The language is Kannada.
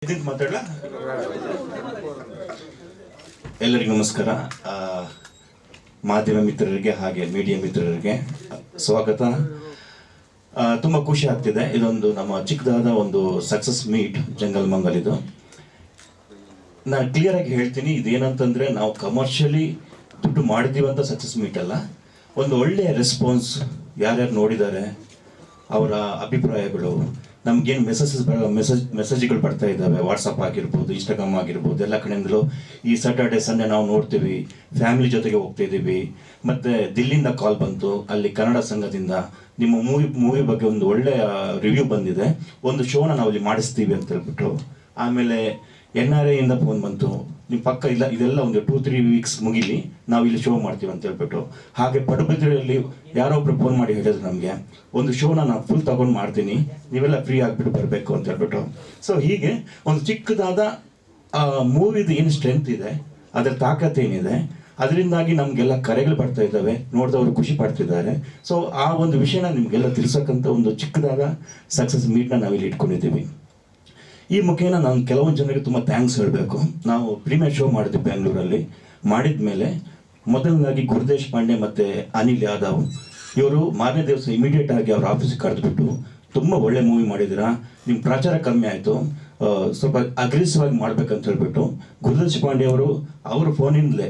ಮಾತಾಡಲ ಎಲ್ಲರಿಗೂ ನಮಸ್ಕಾರ. ಮಾಧ್ಯಮ ಮಿತ್ರರಿಗೆ ಹಾಗೆ ಮೀಡಿಯಾ ಮಿತ್ರರಿಗೆ ಸ್ವಾಗತ. ತುಂಬ ಖುಷಿ ಆಗ್ತಿದೆ. ಇದೊಂದು ನಮ್ಮ ಚಿಕ್ಕದಾದ ಒಂದು ಸಕ್ಸಸ್ ಮೀಟ್ ಜಂಗಲ್ ಮಂಗಲ್. ಇದು ನಾನು ಕ್ಲಿಯರ್ ಆಗಿ ಹೇಳ್ತೀನಿ, ಇದೇನಂತಂದ್ರೆ ನಾವು ಕಮರ್ಷಿಯಲಿ ದುಡ್ಡು ಮಾಡಿದೀವಂತ ಸಕ್ಸಸ್ ಮೀಟ್ ಅಲ್ಲ. ಒಂದು ಒಳ್ಳೆಯ ರೆಸ್ಪಾನ್ಸ್, ಯಾರ್ಯಾರು ನೋಡಿದ್ದಾರೆ ಅವರ ಅಭಿಪ್ರಾಯಗಳು, ನಮ್ಗೇನು ಮೆಸೇಜ್ಗಳು ಬರ್ತಾ ಇದ್ದಾವೆ, ವಾಟ್ಸಪ್ ಆಗಿರ್ಬೋದು, ಇನ್ಸ್ಟಾಗ್ರಾಮ್ ಆಗಿರ್ಬೋದು, ಎಲ್ಲ ಕಡೆಯಿಂದಲೂ ಈ ಸ್ಯಾಟರ್ಡೆ ಸಂಡೇ ನಾವು ನೋಡ್ತೀವಿ, ಫ್ಯಾಮಿಲಿ ಜೊತೆಗೆ ಹೋಗ್ತಾ ಇದ್ದೀವಿ. ಮತ್ತು ದಿಲ್ಲಿಂದ ಕಾಲ್ ಬಂತು, ಅಲ್ಲಿ ಕನ್ನಡ ಸಂಘದಿಂದ ನಿಮ್ಮ ಮೂವಿ ಬಗ್ಗೆ ಒಂದು ಒಳ್ಳೆಯ ರಿವ್ಯೂ ಬಂದಿದೆ, ಒಂದು ಶೋನ ನಾವು ಇಲ್ಲಿ ಮಾಡಿಸ್ತೀವಿ ಅಂತ ಹೇಳ್ಬಿಟ್ಟು. ಆಮೇಲೆ NRA ಇಂದ ಫೋನ್ ಬಂತು, ನಿಮ್ಮ ಪಕ್ಕ ಇಲ್ಲ ಇದೆಲ್ಲ ಒಂದು 2-3 ವೀಕ್ಸ್ ಮುಗಿಲಿ, ನಾವು ಇಲ್ಲಿ ಶೋ ಮಾಡ್ತೀವಿ ಅಂತ ಹೇಳ್ಬಿಟ್ಟು. ಹಾಗೆ ಪಡುಬಿದ್ರೆಯಲ್ಲಿ ಯಾರೋ ಒಬ್ರು ಫೋನ್ ಮಾಡಿ ಹೇಳಿದ್ರು ನಮಗೆ, ಒಂದು ಶೋನ ನಾನು ಫುಲ್ ತಗೊಂಡು ಮಾಡ್ತೀನಿ, ನೀವೆಲ್ಲ ಫ್ರೀ ಆಗಿಬಿಟ್ಟು ಬರಬೇಕು ಅಂತ ಹೇಳ್ಬಿಟ್ಟು. ಸೊ ಹೀಗೆ ಒಂದು ಚಿಕ್ಕದಾದ ಮೂವಿದು ಏನು ಸ್ಟ್ರೆಂತ್ ಇದೆ, ಅದರ ತಾಕತ್ತೇನಿದೆ, ಅದರಿಂದಾಗಿ ನಮಗೆಲ್ಲ ಕರೆಗಳು ಬರ್ತಾ ಇದ್ದಾವೆ, ನೋಡಿದವರು ಖುಷಿ ಪಡ್ತಿದ್ದಾರೆ. ಸೊ ಆ ಒಂದು ವಿಷಯನ ನಿಮಗೆಲ್ಲ ತಿಳಿಸೋಕ್ಕಂಥ ಒಂದು ಚಿಕ್ಕದಾದ ಸಕ್ಸಸ್ ಮೀಟ್ನ ನಾವಿಲ್ಲಿ ಇಟ್ಕೊಂಡಿದ್ದೀವಿ. ಈ ಮುಖೇನ ನಾನು ಕೆಲವೊಂದು ಜನರಿಗೆ ತುಂಬ ಥ್ಯಾಂಕ್ಸ್ ಹೇಳಬೇಕು. ನಾವು ಪ್ರೀಮಿಯರ್ ಶೋ ಮಾಡಿದ್ವಿ ಬೆಂಗಳೂರಲ್ಲಿ. ಮಾಡಿದ ಮೇಲೆ ಮೊದಲನಾಗಿ ಗುರುದೇಶ್ ಪಾಂಡೆ ಮತ್ತು ಅನಿಲ್ ಯಾದವ್ ಇವರು ಮಾರನೇ ದಿವಸ ಇಮಿಡಿಯೇಟ್ ಆಗಿ ಅವ್ರ ಆಫೀಸಿಗೆ ಕರೆದುಬಿಟ್ಟು, ತುಂಬ ಒಳ್ಳೆ ಮೂವಿ ಮಾಡಿದ್ದೀರಾ, ನಿಮ್ಮ ಪ್ರಚಾರ ಕಮ್ಮಿ ಆಯಿತು, ಸ್ವಲ್ಪ ಅಗ್ರೆಸಿವ್ ಆಗಿ ಮಾಡ್ಬೇಕಂತ ಹೇಳ್ಬಿಟ್ಟು ಗುರುದೇಶ್ ಪಾಂಡೆ ಅವರು ಅವ್ರ ಫೋನಿಂದಲೇ